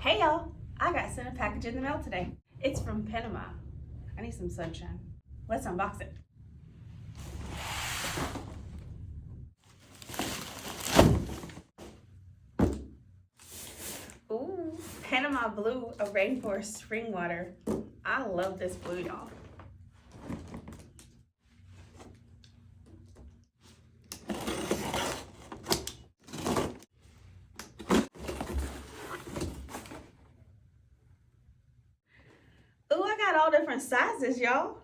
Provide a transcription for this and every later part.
Hey y'all, I got sent a package in the mail today. It's from Panama. I need some sunshine. Let's unbox it. Ooh, Panama Blue, a rainforest spring water. I love this blue, y'all. Ooh, I got all different sizes, y'all.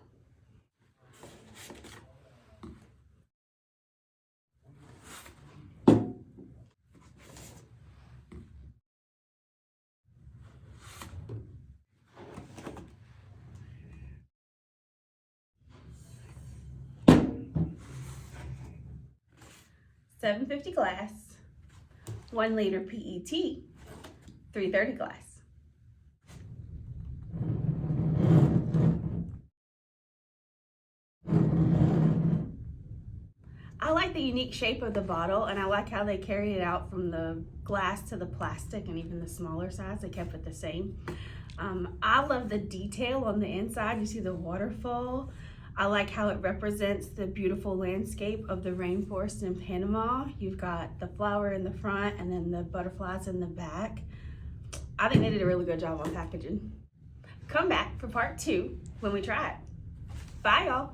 $7.50 glass, 1 liter PET, $3.30 glass. I like the unique shape of the bottle, and I like how they carried it out from the glass to the plastic and even the smaller size. They kept it the same. I love the detail on the inside. You see the waterfall. I like how it represents the beautiful landscape of the rainforest in Panama. You've got the flower in the front and then the butterflies in the back. I think they did a really good job on packaging. Come back for part 2 when we try it. Bye, y'all.